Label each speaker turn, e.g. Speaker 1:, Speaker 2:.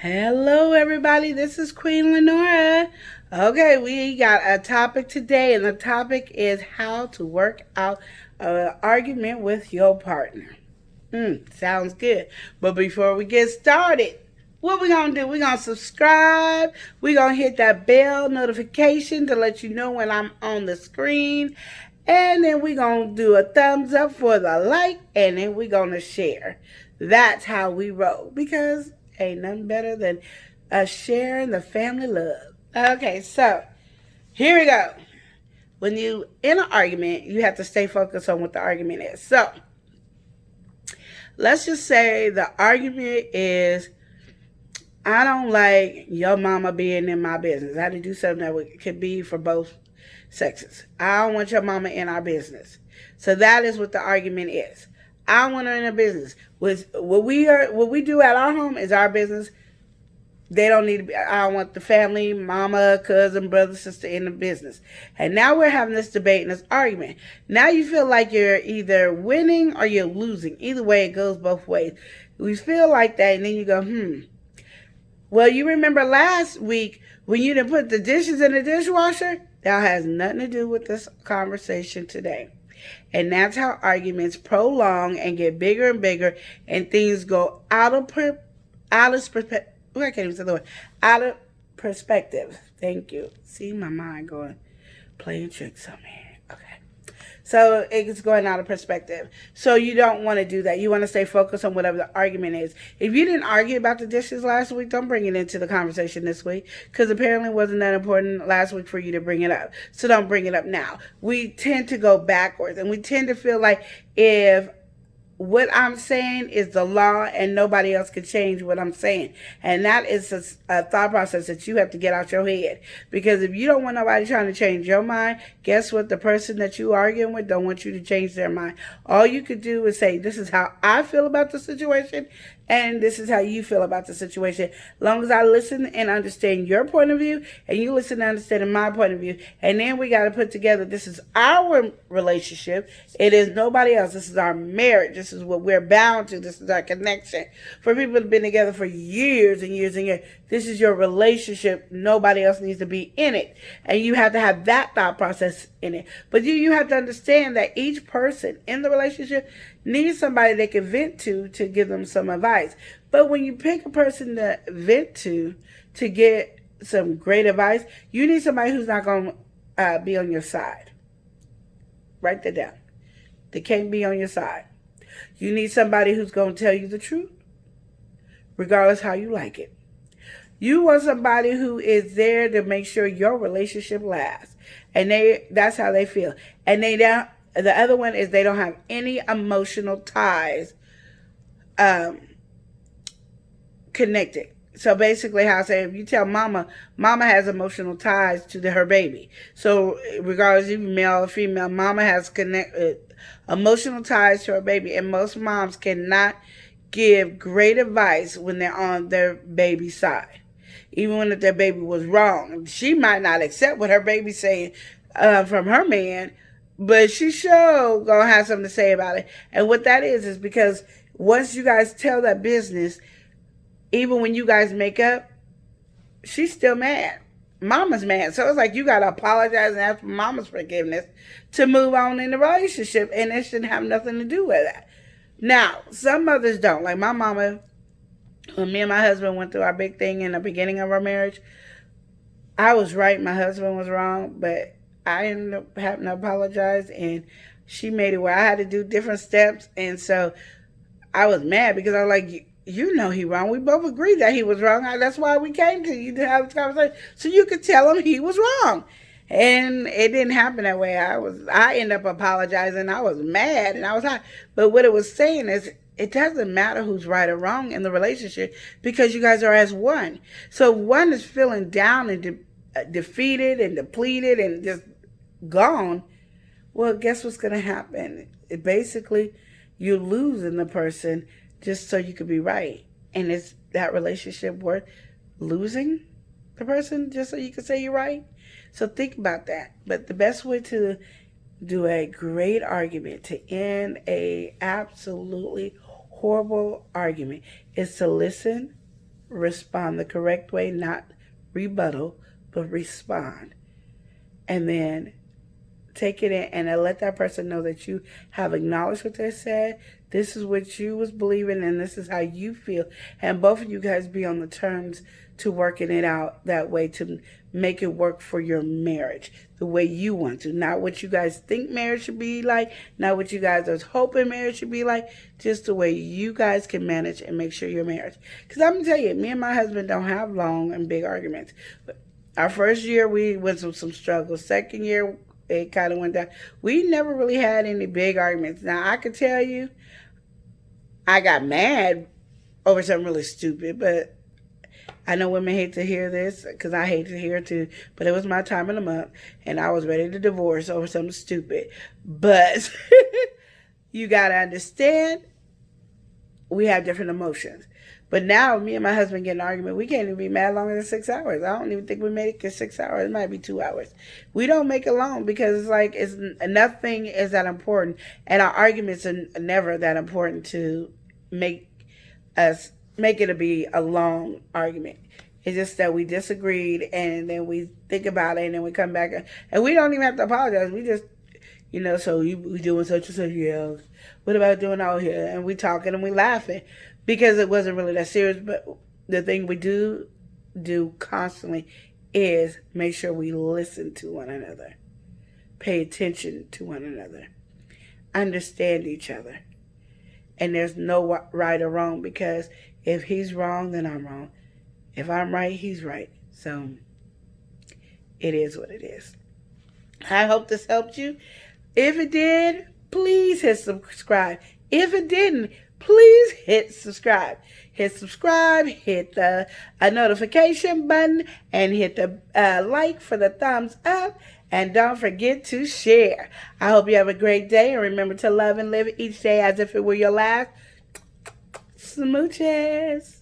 Speaker 1: Hello, everybody. This is Queen Lenora. Okay, we got a topic today, and the topic is how to work out an argument with your partner. Sounds good. But before we get started, what we gonna do? We gonna subscribe. We gonna hit that bell notification to let you know when I'm on the screen, and then we gonna do a thumbs up for the like, and then we gonna share. That's how we roll because ain't nothing better than us sharing the family love. Okay, so here we go. When you in an argument, you have to stay focused on what the argument is. So let's just say the argument is, I don't like your mama being in my business. I had to do something that could be for both sexes. I don't want your mama in our business. So that is what the argument is. I want her in her business. What we do at our home is our business. They don't need to be. I don't want the family, mama, cousin, brother, sister in the business. And now we're having this debate and this argument. Now you feel like you're either winning or you're losing. Either way, it goes both ways. We feel like that, and then you go, Well, you remember last week when you didn't put the dishes in the dishwasher? That has nothing to do with this conversation today. And that's how arguments prolong and get bigger and bigger, and things go out of perspective. I can't even say the word. Out of perspective. Thank you. See my mind going, playing tricks on me. Okay. So it's going out of perspective. So you don't want to do that. You want to stay focused on whatever the argument is. If you didn't argue about the dishes last week, don't bring it into the conversation this week, because apparently it wasn't that important last week for you to bring it up. So don't bring it up now. We tend to go backwards, and we tend to feel like if what I'm saying is the law and nobody else can change what I'm saying. And that is a thought process that you have to get out your head. Because if you don't want nobody trying to change your mind, guess what? The person that you arguing with don't want you to change their mind. All you could do is say, this is how I feel about the situation, and this is how you feel about the situation. As long as I listen and understand your point of view, and you listen and understand my point of view, and then we got to put together, this is our relationship. It is nobody else. This is our marriage. This is what we're bound to. This is our connection. For people that have been together for years and years and years, this is your relationship. Nobody else needs to be in it. And you have to have that thought process in it. But you have to understand that each person in the relationship needs somebody they can vent to give them some advice. But when you pick a person to vent to get some great advice, you need somebody who's not going to be on your side. Write that down. They can't be on your side. You need somebody who's going to tell you the truth, regardless how you like it. You want somebody who is there to make sure your relationship lasts. And that's how they feel. And the other one is they don't have any emotional ties connected. So basically, how I say, if you tell mama has emotional ties to her baby. So regardless if you're male or female, mama has emotional ties to her baby. And most moms cannot give great advice when they're on their baby's side. Even when their baby was wrong. She might not accept what her baby's saying from her man, but she sure gonna have something to say about it. And what that is because once you guys tell that business, even when you guys make up, she's still mad. Mama's mad. So it's like you gotta apologize and ask for mama's forgiveness to move on in the relationship, and it shouldn't have nothing to do with that. Now, some mothers don't. Like my mama, when me and my husband went through our big thing in the beginning of our marriage, I was right, my husband was wrong, but I ended up having to apologize, and she made it where I had to do different steps. And so I was mad because I was like, you know he wrong. We both agreed that he was wrong. That's why we came to you to have this conversation, so you could tell him he was wrong. And it didn't happen that way. I ended up apologizing. I was mad and I was hot. But what it was saying is, it doesn't matter who's right or wrong in the relationship because you guys are as one. So one is feeling down and defeated and depleted and just gone. Well, guess what's going to happen? Basically, you're losing the person just so you could be right. And is that relationship worth losing the person just so you can say you're right? So think about that. But the best way to do a great argument, to end a absolutely horrible argument, is to listen, respond the correct way, not rebuttal, but respond. And then take it in and let that person know that you have acknowledged what they said. This is what you was believing and this is how you feel. And both of you guys be on the terms to working it out that way to make it work for your marriage the way you want to. Not what you guys think marriage should be like, not what you guys are hoping marriage should be like, just the way you guys can manage and make sure your marriage. Because I'm going to tell you, me and my husband don't have long and big arguments. But our first year, we went through some struggles. Second year, it kind of went down. We never really had any big arguments. Now, I could tell you, I got mad over something really stupid, but I know women hate to hear this because I hate to hear it too, but it was my time of the month and I was ready to divorce over something stupid. But you got to understand, we have different emotions. But now, me and my husband get an argument. We can't even be mad longer than 6 hours. I don't even think we made it 6 hours. It might be 2 hours. We don't make it long because it's like nothing is that important, and our arguments are never that important to make it to be a long argument. It's just that we disagreed, and then we think about it, and then we come back, and we don't even have to apologize. We just, so we doing such and such. Yeah, what about doing all here? And we talking and we laughing. Because it wasn't really that serious, but the thing we do constantly is make sure we listen to one another, pay attention to one another, understand each other. And there's no right or wrong, because if he's wrong, then I'm wrong. If I'm right, he's right. So it is what it is. I hope this helped you. If it did, please hit subscribe. If it didn't, please hit subscribe. Hit subscribe, hit the notification button, and hit the like for the thumbs up. And don't forget to share. I hope you have a great day. And remember to love and live each day as if it were your last. Smooches.